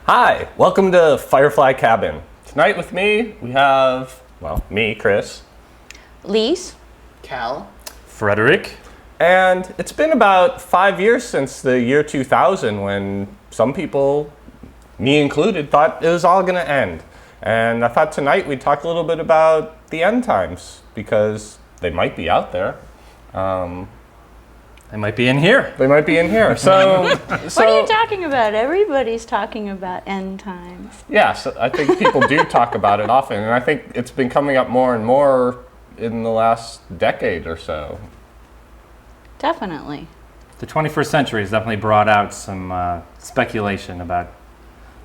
Hi, welcome to Fireflycabin. Tonight with me, we have, me, Chris. Lise. Cal. Frederick. And it's been about 5 years since the year 2000 when some people, me included, thought it was all going to end. And I thought tonight we'd talk a little bit about the end times because they might be out there. They might be in here. They might be in here. So, What are you talking about? Everybody's talking about end times. Yes, I think people do talk about it often, and I think it's been coming up more and more in the last decade or so. Definitely. The 21st century has definitely brought out some speculation about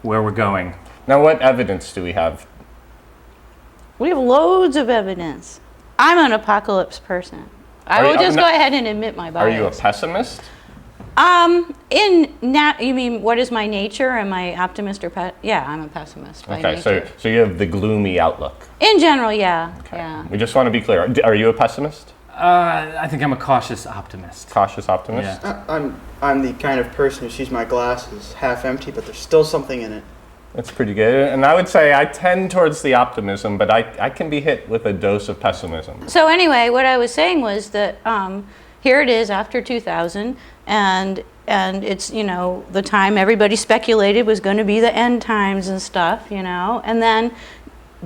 where we're going. Now, what evidence do we have? We have loads of evidence. I'm an apocalypse person. I will just go ahead and admit my bias. Are you a pessimist? You mean what is my nature? Am I optimist or yeah? I'm a pessimist by nature. So you have the gloomy outlook. In general, yeah. Okay. Yeah. We just want to be clear. Are you a pessimist? I think I'm a cautious optimist. Cautious optimist? Yeah. I'm the kind of person who sees my glass as half empty, but there's still something in it. That's pretty good. And I would say I tend towards the optimism, but I can be hit with a dose of pessimism. So anyway, what I was saying was that here it is after 2000, and it's, the time everybody speculated was going to be the end times and stuff, and then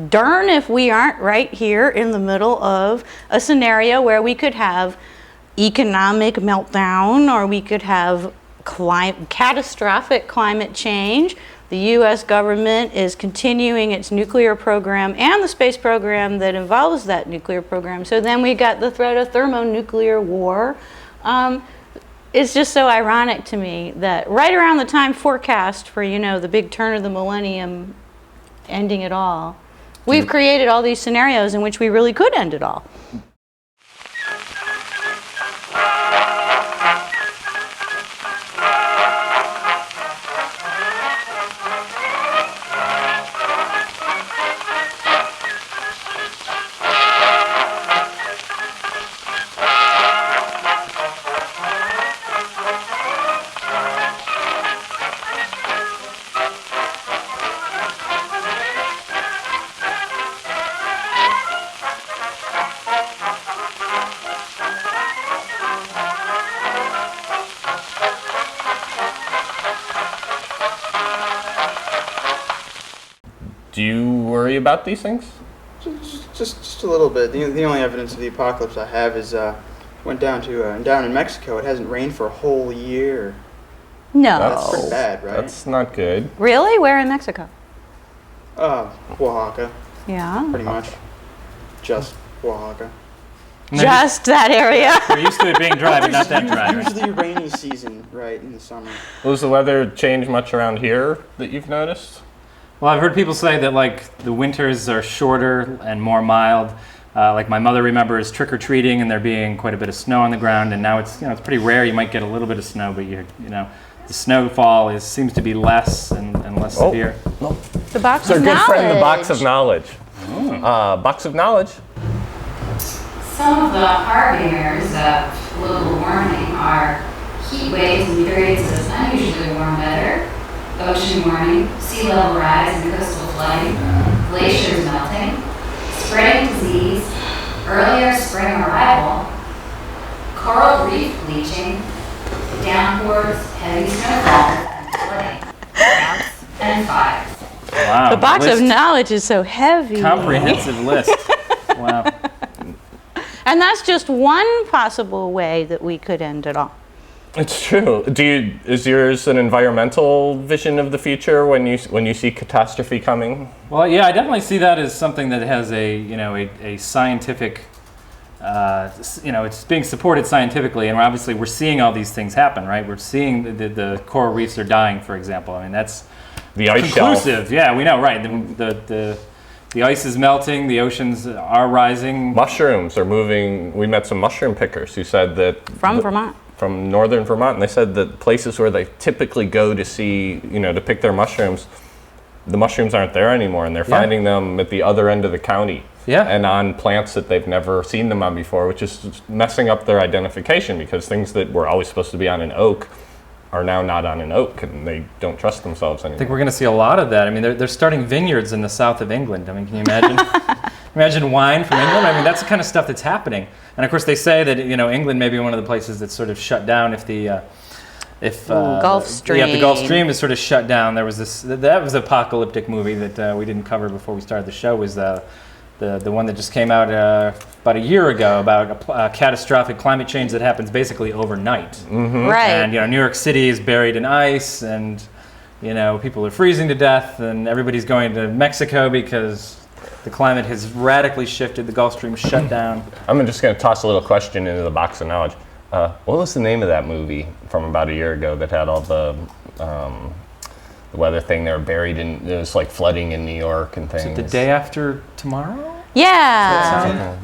darn if we aren't right here in the middle of a scenario where we could have economic meltdown, or we could have catastrophic climate change. The U.S. government is continuing its nuclear program and the space program that involves that nuclear program. So then we got the threat of thermonuclear war. It's just so ironic to me that right around the time forecast for, the big turn of the millennium ending it all, we've created all these scenarios in which we really could end it all. Do you worry about these things? Just a little bit. The only evidence of the apocalypse I have is went down in Mexico. It hasn't rained for a whole year. No. That's pretty bad, right? That's not good. Really? Where in Mexico? Oaxaca. Yeah. Pretty much. Just Oaxaca. Just that area. We're used to it being dry, but not that dry. Usually rainy season, right, in the summer. Does the weather change much around here that you've noticed? Well, I've heard people say that the winters are shorter and more mild. My mother remembers trick-or-treating and there being quite a bit of snow on the ground, and now it's it's pretty rare. You might get a little bit of snow, but the snowfall seems to be less and less severe. No. The box Our of good knowledge. friend, the box of knowledge. Box of knowledge. Some of the harbingers of global warming are heat waves and periods of unusually warm weather, ocean warming, sea level rise and coastal flooding, glaciers melting, spreading disease, earlier spring arrival, coral reef bleaching, downpours, heavy snowfall, and flooding, droughts, and fires. Wow. The box of knowledge is so heavy. Comprehensive list. Wow. And that's just one possible way that we could end it all. It's true. Is yours an environmental vision of the future when you see catastrophe coming? Well, yeah, I definitely see that as something that has a scientific, it's being supported scientifically, and obviously we're seeing all these things happen, right? We're seeing the coral reefs are dying, for example. I mean, that's The ice conclusive. shelf. Yeah, we know, right? The ice is melting, the oceans are rising. Mushrooms are moving. We met some mushroom pickers who said that Vermont. From northern Vermont, and they said that places where they typically go to see, to pick their mushrooms, the mushrooms aren't there anymore, and they're finding them at the other end of the county. Yeah. And on plants that they've never seen them on before, which is messing up their identification because things that were always supposed to be on an oak are now not on an oak, and they don't trust themselves anymore. I think we're going to see a lot of that. I mean, they're starting vineyards in the south of England. I mean, can you imagine? Imagine wine from England. I mean, that's the kind of stuff that's happening. And of course, they say that England may be one of the places that's sort of shut down if the Gulf Stream. Yeah, the Gulf Stream is sort of shut down. There was that was an apocalyptic movie that we didn't cover before we started the show. Was the one that just came out about a year ago about a catastrophic climate change that happens basically overnight. Mm-hmm. Right. And New York City is buried in ice, and people are freezing to death, and everybody's going to Mexico because the climate has radically shifted. The Gulf Stream shut down. I'm just going to toss a little question into the box of knowledge. What was the name of that movie from about a year ago that had all the weather thing? They were buried in, it was like flooding in New York and things. Is it The Day After Tomorrow? Yeah.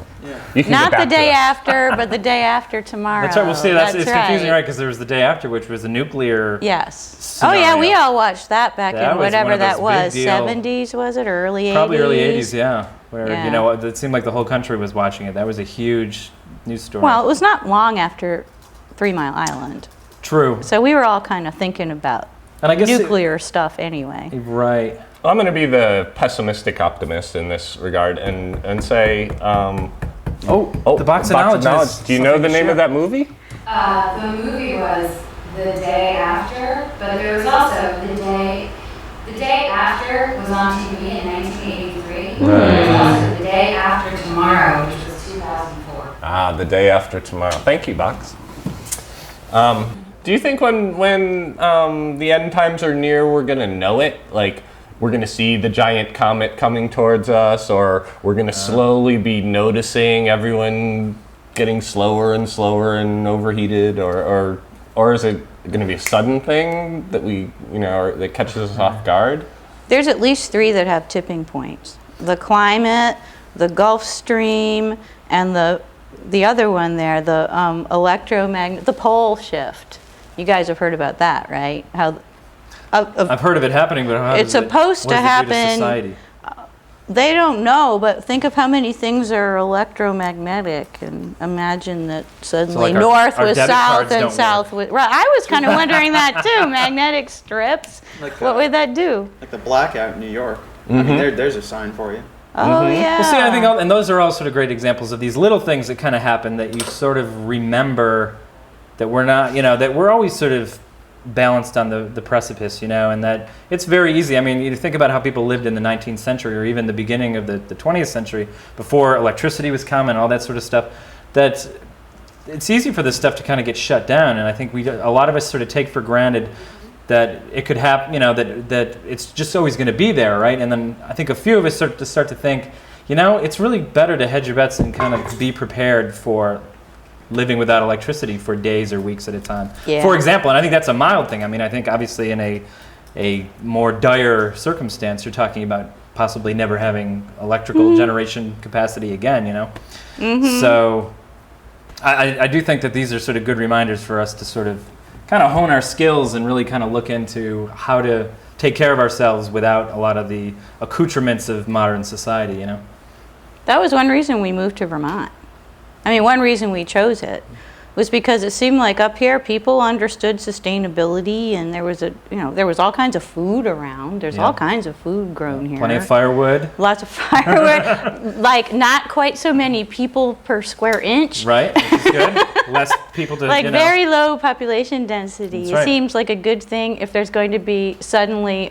You can Not get the back to day us. after, but the day after tomorrow. That's right. Well, see, it's confusing, right? right? Because there was The Day After, which was a nuclear. Yes. Oh yeah, we scenario. all watched that back That in was whatever one of that those was. big deal- 70s was it, or early 80s? Probably early 80s, yeah. Where, Yeah. it seemed like the whole country was watching it. That was a huge news story. Well, it was not long after 3 Mile Island. True. So we were all kind of thinking about And I guess nuclear stuff anyway. Right. I'm going to be the pessimistic optimist in this regard and say, The box of knowledge. has Do you know something the to name share. of that movie? The movie was The Day After, but there was also The Day After was on TV in 1983. There was also The Day After Tomorrow, which was 2004. The Day After Tomorrow. Thank you, Box. Do you think when the end times are near, we're going to know it? Like, we're going to see the giant comet coming towards us, or we're going to slowly be noticing everyone getting slower and slower and overheated, or is it going to be a sudden thing that that catches us off guard? There's at least 3 that have tipping points. The climate, the Gulf Stream, and the other one there, the the pole shift. You guys have heard about that, right? I've heard of it happening, but how It's does it- supposed what to does it do to happen. society? They don't know, but think of how many things are electromagnetic, and imagine that suddenly like our- north our was debit south cards and don't south was. Right, I was kind of wondering that too. Magnetic strips. Like, What would that do? Like the blackout in New York. I mean, there's a sign for you. Oh yeah. Well, see, I think, and those are all sort of great examples of these little things that kind of happen that you sort of remember that we're not, that we're always sort of balanced on the precipice, and that it's very easy. I mean, you think about how people lived in the 19th century or even the beginning of the 20th century before electricity was common, all that sort of stuff, that it's easy for this stuff to kind of get shut down. And I think a lot of us sort of take for granted that it could happen, that it's just always going to be there, right? And then I think a few of us start to think, it's really better to hedge your bets and kind of be prepared for living without electricity for days or weeks at a time. Yeah. For example, and I think that's a mild thing. I mean, I think obviously in a more dire circumstance, you're talking about possibly never having electrical generation capacity again, So I do think that these are sort of good reminders for us to sort of kind of hone our skills and really kind of look into how to take care of ourselves without a lot of the accoutrements of modern society, That was one reason we moved to Vermont. I mean, one reason we chose it was because it seemed like up here people understood sustainability, and there was all kinds of food around. There's all kinds of food grown here. Plenty of firewood. Lots of firewood. Like not quite so many people per square inch. Right, which is good. Less people to, Like very low population density. That's It right. seems like a good thing if there's going to be suddenly,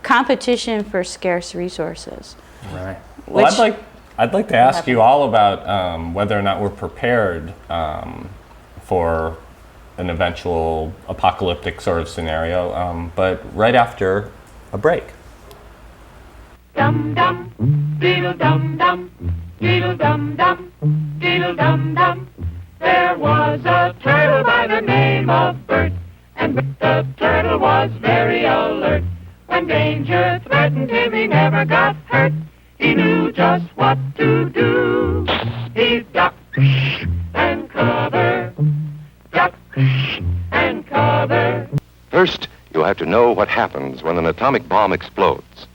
competition for scarce resources. Right. Well, Which- I'd like to ask you all about whether or not we're prepared for an eventual apocalyptic sort of scenario, but right after a break. Dum dum, diddle dum dum, diddle dum dum, diddle dum dum. There was a turtle by the name of Bert, and the turtle was very alert. When danger threatened him, he never got hurt. He knew just what to do. He ducked and covered, ducked and covered. First, you have to know what happens when an atomic bomb explodes.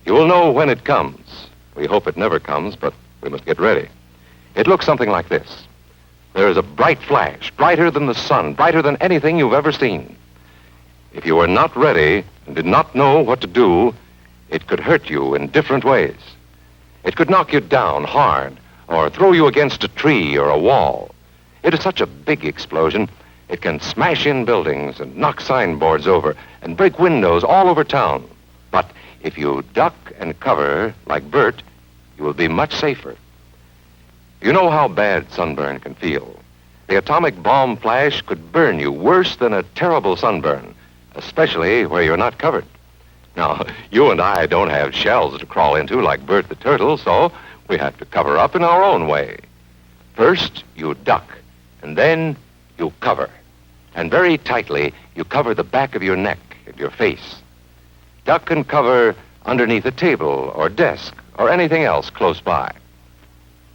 You will know when it comes. We hope it never comes, but we must get ready. It looks something like this. There is a bright flash, brighter than the sun, brighter than anything you've ever seen. If you were not ready and did not know what to do, it could hurt you in different ways. It could knock you down hard or throw you against a tree or a wall. It is such a big explosion, it can smash in buildings and knock signboards over and break windows all over town. But if you duck and cover like Bert, you will be much safer. You know how bad sunburn can feel. The atomic bomb flash could burn you worse than a terrible sunburn, especially where you're not covered. Now, you and I don't have shells to crawl into like Bert the turtle, so we have to cover up in our own way. First, you duck, and then you cover. And very tightly, you cover the back of your neck and your face. Duck and cover underneath a table or desk or anything else close by.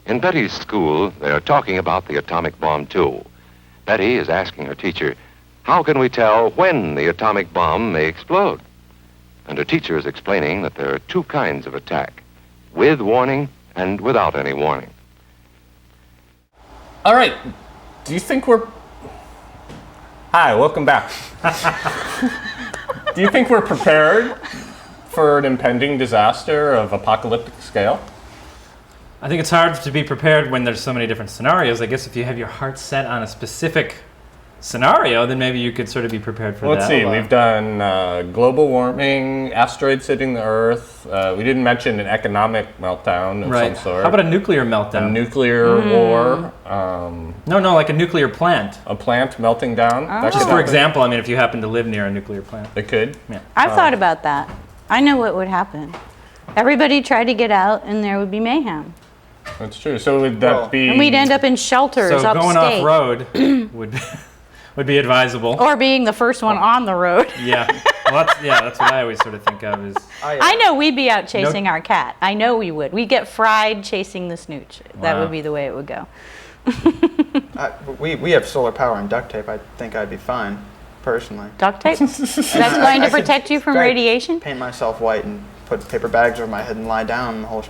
In Betty's school, they are talking about the atomic bomb, too. Betty is asking her teacher, how can we tell when the atomic bomb may explode? And her teacher is explaining that there are two kinds of attack, with warning and without any warning. All right. Do you think we're... Hi, welcome back. Do you think we're prepared for an impending disaster of apocalyptic scale? I think it's hard to be prepared when there's so many different scenarios. I guess if you have your heart set on a specific scenario, then maybe you could sort of be prepared for Let's that. see, we've done global warming, asteroids hitting the Earth. We didn't mention an economic meltdown of some sort. How about a nuclear meltdown? A nuclear war. No, like a nuclear plant. A plant melting down. That Just could for happen. example, I mean, if you happen to live near a nuclear plant. It could. Yeah. I've thought about that. I know what would happen. Everybody tried to get out, and there would be mayhem. That's true. So would that be... And we'd end up in shelters So upstate. going off-road would be advisable. Or being the first one on the road. Yeah. Well, that's what I always sort of think of is... I know we'd be out chasing our cat. I know we would. We'd get fried chasing the snooch. That Wow. would be the way it would go. We have solar power and duct tape. I think I'd be fine, personally. Duct tape? That's going to I could protect you from try to radiation? Paint myself white and put paper bags over my head and lie down the whole...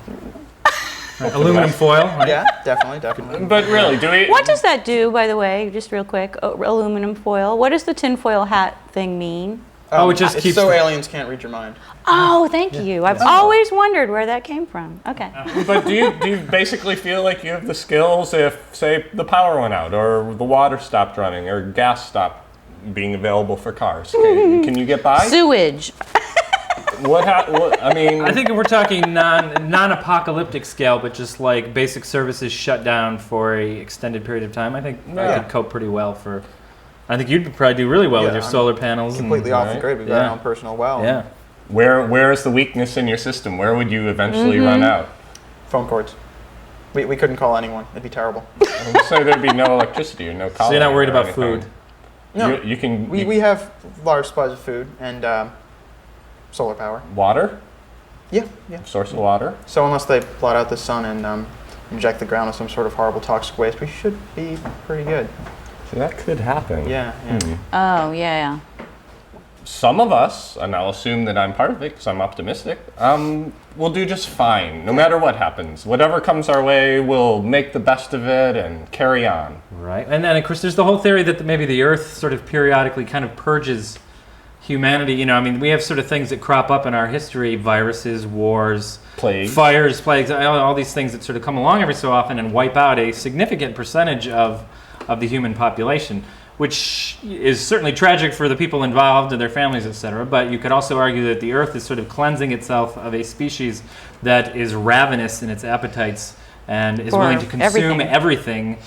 Aluminum foil. Right? Yeah, definitely. But really, do we... What does that do, by the way, just real quick? Aluminum foil. What does the tinfoil hat thing mean? Oh, it just it's keeps so the- aliens can't read your mind. Oh, thank you. I've always wondered where that came from. Okay. But do you basically feel like you have the skills if, say, the power went out, or the water stopped running, or gas stopped being available for cars? Can you get by? Sewage. I mean... I think if we're talking non-apocalyptic scale, but just like basic services shut down for a extended period of time, I think I could cope pretty well for... I think you'd probably do really well with your solar panels. Completely off the grid. We've got Yeah. our own personal well. Yeah. Where is the weakness in your system? Where would you eventually run out? Phone cords. We couldn't call anyone. It'd be terrible. So there'd be no electricity or no power. So you're not worried or about anything. food? No. You can... We have large supplies of food and solar power. Water? Yeah. Source of water? So unless they blot out the sun and inject the ground with some sort of horrible toxic waste, we should be pretty good. So that could happen. Yeah. Oh, yeah. Some of us, and I'll assume that I'm part of it because I'm optimistic, will do just fine, no matter what happens. Whatever comes our way, we'll make the best of it and carry on. Right. And then, of course, there's the whole theory that maybe the Earth sort of periodically kind of purges humanity. You know, I mean, we have sort of things that crop up in our history, viruses, wars, Plagues. fires, plagues, all these things that sort of come along every so often and wipe out a significant percentage of the human population, which is certainly tragic for the people involved and their families, etc. But you could also argue that the Earth is sort of cleansing itself of a species that is ravenous in its appetites and is For willing to consume everything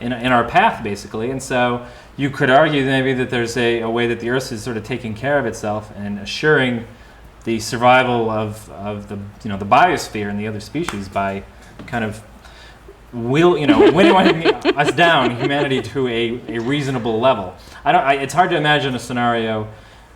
in our path, basically. And so you could argue maybe that there's a way that the Earth is sort of taking care of itself and assuring the survival of the biosphere and the other species by kind of winning us down, humanity, to a reasonable level. It's hard to imagine a scenario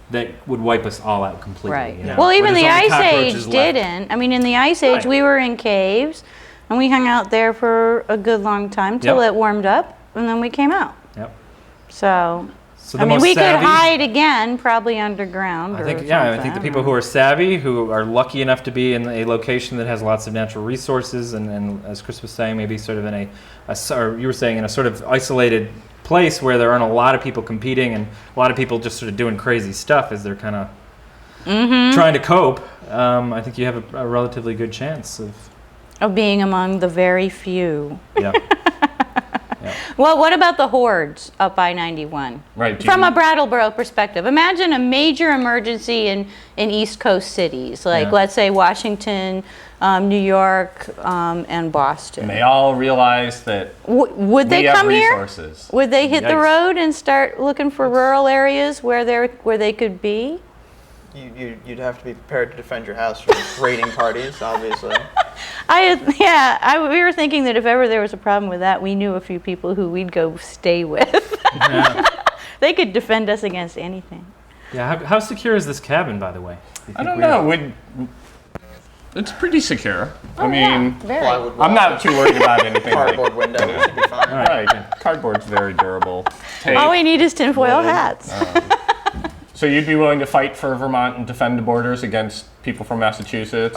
that would wipe us all out completely. Right. You know, Well, where even there's the only Ice cockroaches Age left. didn't. I mean, in the Ice Age, Right. we were in caves, and we hung out there for a good long time till Yep. it warmed up, and then we came out. Yep. So So the I mean, most we savvy, could hide again, probably underground. I or think, something. I think the people who are savvy, who are lucky enough to be in a location that has lots of natural resources, and as Chris was saying, maybe sort of in or you were saying in a sort of isolated place where there aren't a lot of people competing and a lot of people just sort of doing crazy stuff as they're kind of trying to cope. I think you have a relatively good chance of being among the very few. Yeah. Well, what about the hordes up I-91? Right. From a Brattleboro perspective, imagine a major emergency in East Coast cities, like let's say Washington, New York, and Boston. And they all realize that Would they we have come resources. here? Would they hit the Yikes. road and start looking for rural areas where they could be? You'd have to be prepared to defend your house from raiding parties, obviously. We were thinking that if ever there was a problem with that, we knew a few people who we'd go stay with. They could defend us against anything. Yeah. How secure is this cabin, by the way? I don't know. It's pretty secure. I mean, Plywood I'm not walls, too worried about anything cardboard like windows should be fine. Right. Cardboard's very durable. Tape. All we need is tinfoil hats. So you'd be willing to fight for Vermont and defend the borders against people from Massachusetts?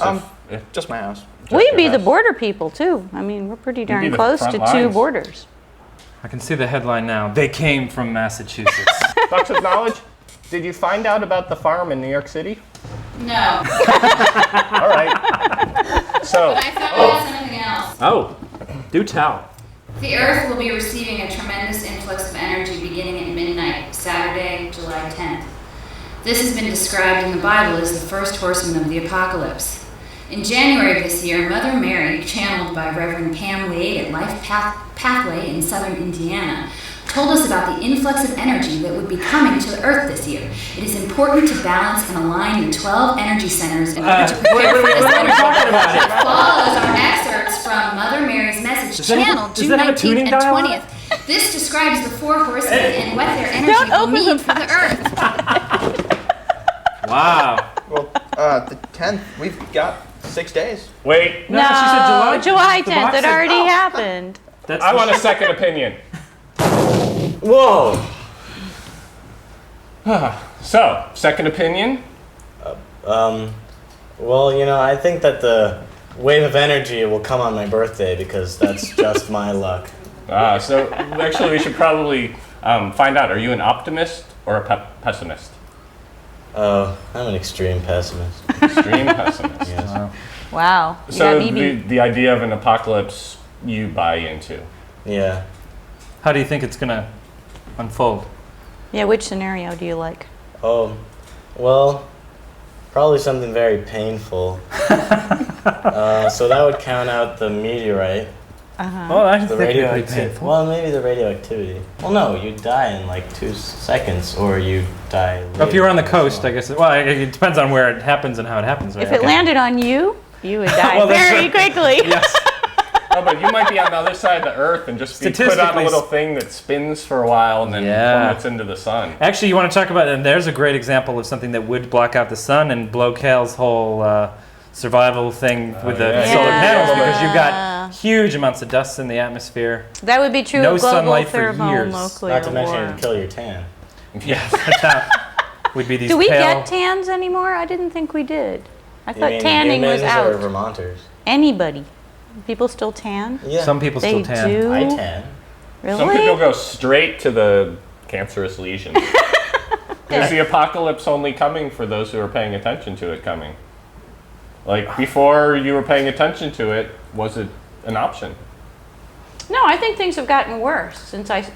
If Just my house. We'd be the border people too. I mean, we're pretty be darn the close front to two lines. borders. I can see the headline now. They came from Massachusetts. Box of knowledge, did you find out about the farm in New York City? No. All right. So, But I found out something else. Oh, do tell. The Earth will be receiving a tremendous influx of energy beginning at midnight, Saturday, July 10th. This has been described in the Bible as the first horseman of the apocalypse. In January of this year, Mother Mary, channeled by Reverend Pam Wade at Life Pathway in southern Indiana, told us about the influx of energy that would be coming to the Earth this year. It is important to balance and align the 12 energy centers in order to prepare for this energy. Follows our excerpts from Mother Mary's message channeled June 19th and 20th. This describes the four horsemen and what their energy will mean for the Earth. Wow. Well, the 10th, we've got 6 days. wait, No, she said July the 10th. box It said- already happened. That's I want a second opinion. Whoa. So, second opinion? Well, I think that the wave of energy will come on my birthday because that's just my luck. So actually we should probably find out, are you an optimist or a pessimist? Oh, I'm an extreme pessimist. Extreme pessimist. Yes. Wow. You So got me beat. the idea of an apocalypse you buy into. Yeah. How do you think it's going to unfold? Yeah, which scenario do you like? Oh, well, probably something very painful. So that would count out the meteorite, Oh, I the think it'd be pretty radioactivity. painful. Well, maybe the radioactivity. Well, no, you die in like 2 seconds, or you die. Well, if you were on the later. coast, I guess. Well, it depends on where it happens and how it happens. Right? If it landed on you, you would die Well, that's very right. quickly. Yes. Oh, but you might be on the other side of the earth and just be put on a Statistically- little thing that spins for a while and then Yeah. plummets into the sun. Actually, you want to talk about, and there's a great example of something that would block out the sun and blow Kale's whole survival thing with the yeah. solar Yeah. panels, because you've got huge amounts of dust in the atmosphere. That would be true No of global sunlight for years. thermonuclear Not to mention war. it'd kill your tan. Yeah, that's how would be these Do we pale. get tans anymore? I didn't think we did. I You thought mean tanning was humans or out. Vermonters? Anybody. People still tan? Yeah. Some people They still tan. do? I tan. Really? Some people go straight to the cancerous lesion. Is the apocalypse only coming for those who are paying attention to it coming? Like, before you were paying attention to it, was it an option? No, I think things have gotten worse since I think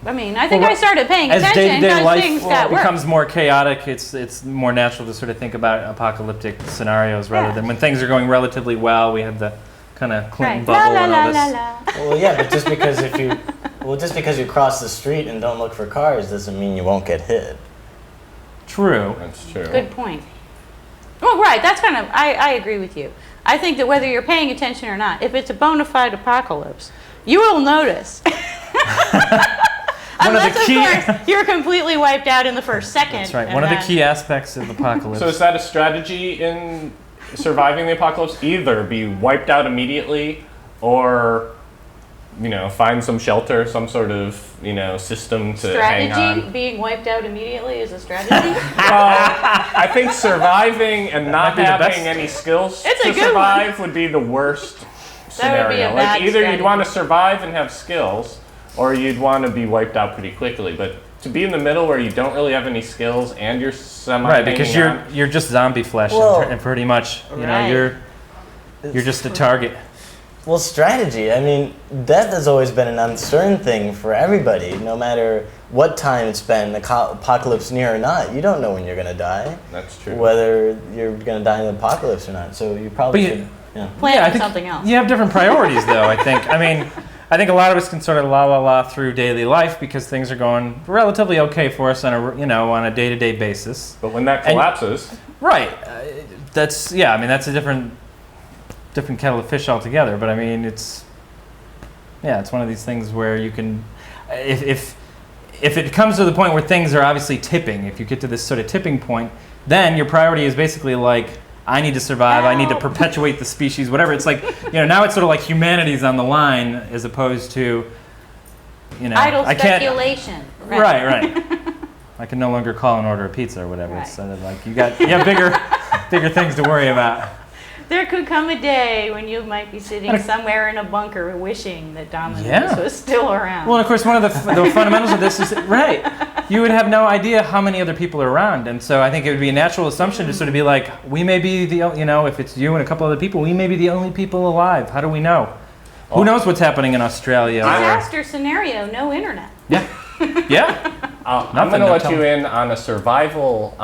Well, I started paying As attention day-to-day because life things got worse. becomes more chaotic, it's more natural to sort of think about apocalyptic scenarios rather Yeah. than when things are going relatively well. We have the kind of Clinton Right. bubble La, and la, all la, this. la, la. Well, yeah, but just because you cross the street and don't look for cars doesn't mean you won't get hit. True. That's true. Good point. Well, right, that's kind of, I agree with you. I think that whether you're paying attention or not, if it's a bona fide apocalypse, you will notice. Unless, key- of course, you're completely wiped out in the first second. That's right. and One of the then- key aspects of apocalypse. So is that a strategy in surviving the apocalypse? Either be wiped out immediately or find some shelter, some sort of, system to hang Strategy? on. Being wiped out immediately is a strategy? I think surviving and not might be the having best. any skills It's a to good survive would be the worst That would be a scenario. bad Either you'd want to strategy. survive and have skills, or you'd want to be wiped out pretty quickly. But to be in the middle where you don't really have any skills and you're semi Right, because hanging on, you're just zombie flesh, Well- and pretty much, Right. you're just a target. Well, strategy. I mean, death has always been an uncertain thing for everybody, no matter what time it's been, apocalypse near or not. You don't know when you're going to die, that's true. whether you're going to die in the apocalypse or not. So you probably But you- should, yeah. Plan I for think something else. You have different priorities, though. I think. I think a lot of us can sort of la through daily life because things are going relatively okay for us on a day-to-day basis. But when that And- collapses, Right. That's a different kettle of fish altogether. But I mean, it's one of these things where you can, if it comes to the point where things are obviously tipping, if you get to this sort of tipping point, then your priority is basically like, I need to survive, I need to Help. perpetuate the species, whatever. It's like, now it's sort of like humanity's on the line as opposed to, Idle I can't. speculation. Right. I can no longer call and order a pizza or whatever. Right. It's sort of like you have bigger things to worry about. There could come a day when you might be sitting somewhere in a bunker wishing that Domino's Yeah. was still around. Well, of course, one of the fundamentals of this is right. You would have no idea how many other people are around, and so I think it would be a natural assumption to sort of be like, we may be if it's you and a couple other people, we may be the only people alive. How do we know? Who knows what's happening in Australia? Disaster scenario, no internet. Yeah. I'm Nothing, going to no let you telling. in on a survival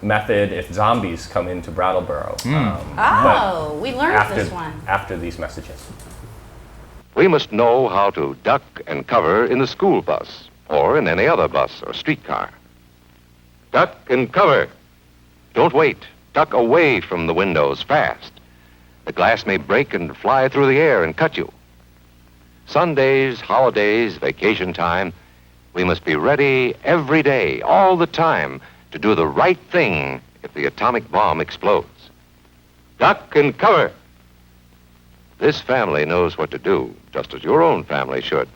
method if zombies come into Brattleboro. Oh, we learned after, this one. after these messages. We must know how to duck and cover in the school bus or in any other bus or streetcar. Duck and cover. Don't wait. Duck away from the windows fast. The glass may break and fly through the air and cut you. Sundays, holidays, vacation time, we must be ready every day, all the time, to do the right thing if the atomic bomb explodes. Duck and cover. This family knows what to do, just as your own family should.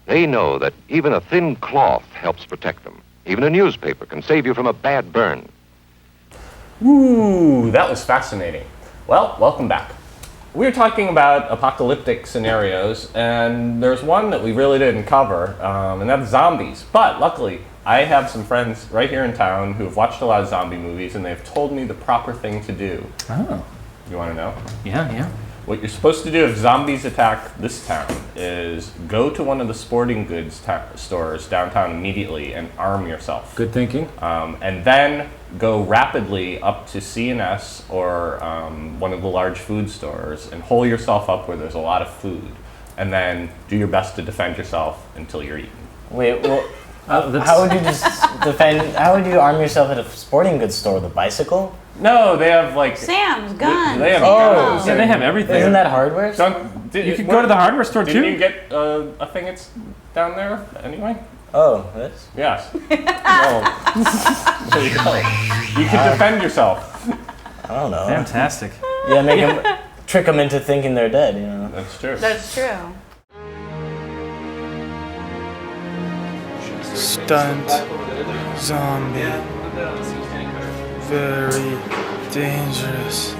They know that even a thin cloth helps protect them. Even a newspaper can save you from a bad burn. Ooh, that was fascinating. Well, welcome back. We were talking about apocalyptic scenarios, and there's one that we really didn't cover, and that's zombies. But luckily, I have some friends right here in town who have watched a lot of zombie movies, and they've told me the proper thing to do. Oh. You want to know? Yeah. What you're supposed to do if zombies attack this town is go to one of the sporting goods stores downtown immediately and arm yourself. Good thinking. And then go rapidly up to C&S or one of the large food stores and hole yourself up where there's a lot of food. And then do your best to defend yourself until you're eaten. Wait, well, That's- how would you just defend? How would you arm yourself at a sporting goods store with a bicycle? No, they have like... Sam's guns. They have Oh. guns. Yeah, they have everything. Isn't that hardware? You could go to the hardware store Didn't too. you get a thing that's down there anyway? Oh, this? Yes. There you go. You can defend yourself. I don't know. Fantastic. Yeah, make them trick them into thinking they're dead. You know. That's true. That's true. Stunt zombie. Very dangerous.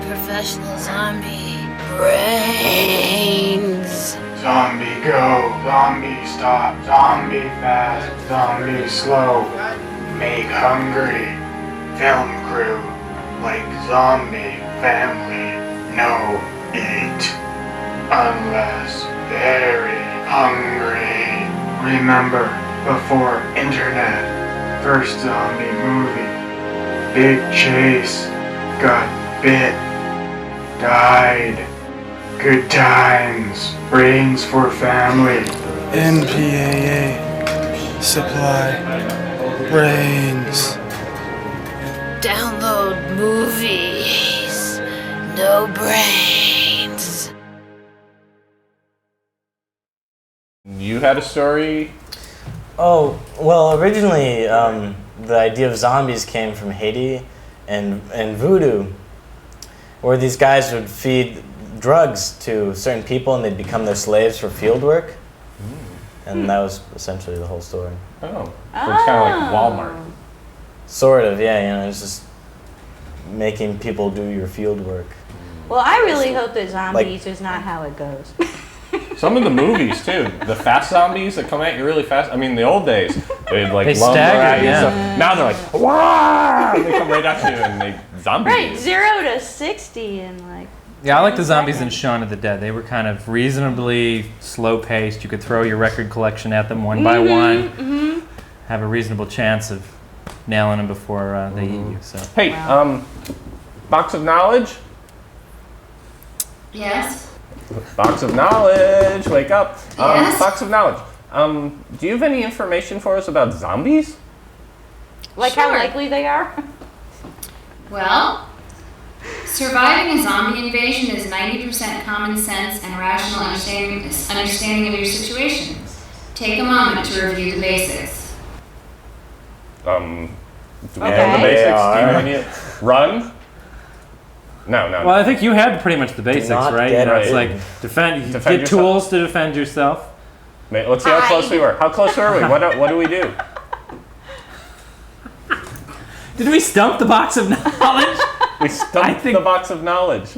Professional zombie brains. Zombie go, zombie stop, zombie fast, zombie slow. Make hungry. Film crew. Like zombie family. No eat. Unless very hungry. Remember, before internet. First zombie movie. Big chase. Got bit. Died. Good times. Brains for family. NPAA. Supply. Brains. Download movies. No brains. You had a story. Oh, well, originally the idea of zombies came from Haiti and voodoo, where these guys would feed drugs to certain people, and they'd become their slaves for field work. And that was essentially the whole story. Oh. So it's kind of like Walmart. Sort of, yeah. It's just making people do your field work. Well, I really hope that zombies is not how it goes. Some of the movies too, the fast zombies that come at you really fast. I mean, the old days, they'd like They lumber stagger, at you. yeah. So now they're like, wow! They come right at you and they zombie Right, you. 0 to 60 and like. Yeah, I like the zombies in Shaun of the Dead. They were kind of reasonably slow-paced. You could throw your record collection at them one by one, have a reasonable chance of nailing them before they eat you. So. Hey, box of knowledge. Yes. Box of knowledge. Wake up. Yes? Box of knowledge. Do you have any information for us about zombies? Like how Sure. likely they are? Well, surviving a zombie invasion is 90% common sense and rational understanding of your situation. Take a moment to review the basics. Do we know the Okay. basics? Yeah, Do you know any? Run? No. Well, I think you had pretty much the basics, not right? get It's in. like defend Defend get yourself. tools to defend yourself. Wait, let's see how close we were. How close were we? What do we do? Did we stump the box of knowledge? We stumped the box of knowledge.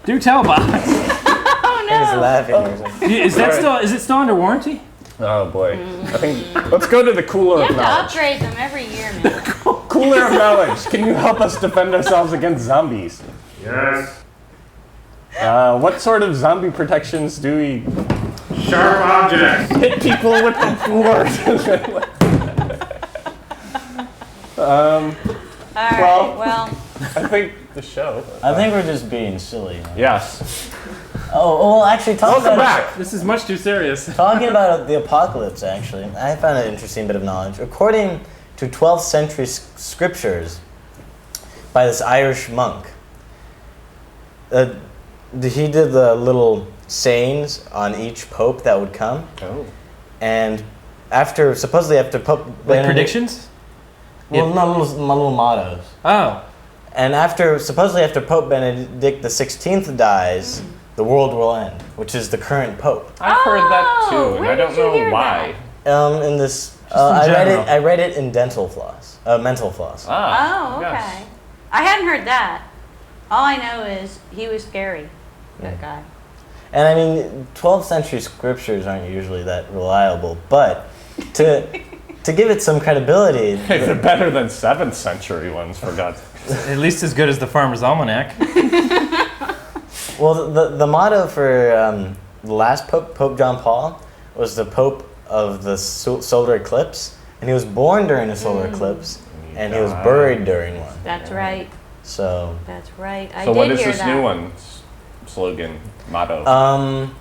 Do tell, box. He's laughing or something. Is it still under warranty? Oh boy. I think let's go to the cooler You of have to knowledge. upgrade them every year, man. Cooler of knowledge. Can you help us defend ourselves against zombies? Yes. What sort of zombie protections do we Sharp objects. hit people with the board? All right, well, I think the show. I think we're just being silly. Yes. Oh, well, actually, Welcome back. This is much too serious. talking about the apocalypse, actually, I found an interesting bit of knowledge. According to 12th century scriptures by this Irish monk, he did the little sayings on each pope that would come. Oh. And supposedly after Pope Like Benedict- predictions? Well, no, my little mottos. Oh. And supposedly after Pope Benedict the 16th dies, the world will end, which is the current pope. I've heard that too, and where I don't did you know hear why. In this, in I general. read it in mental floss. Ah. oh, okay. yes. I hadn't heard that. All I know is he was scary, that guy. And I mean, 12th century scriptures aren't usually that reliable, but to give it some credibility, Hey, they're better than 7th century ones, for God's sake. At least as good as the Farmer's Almanac. well, the motto for the last pope, Pope John Paul, was the pope of the solar eclipse, and he was born during a solar eclipse, and he was buried during one. That's right. So. That's right. I So did what is hear this that. new one? Slogan, motto, Um.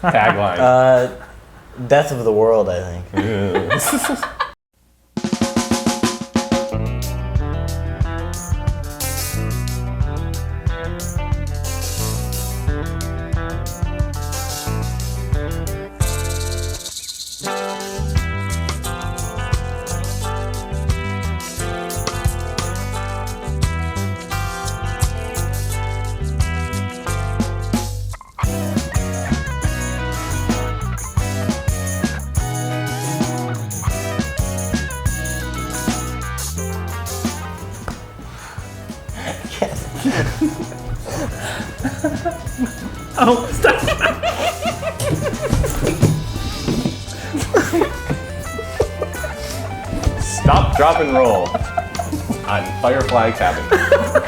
tagline. Death of the world, I think. Oh, stop. Stop, drop, and roll on Fireflycabin.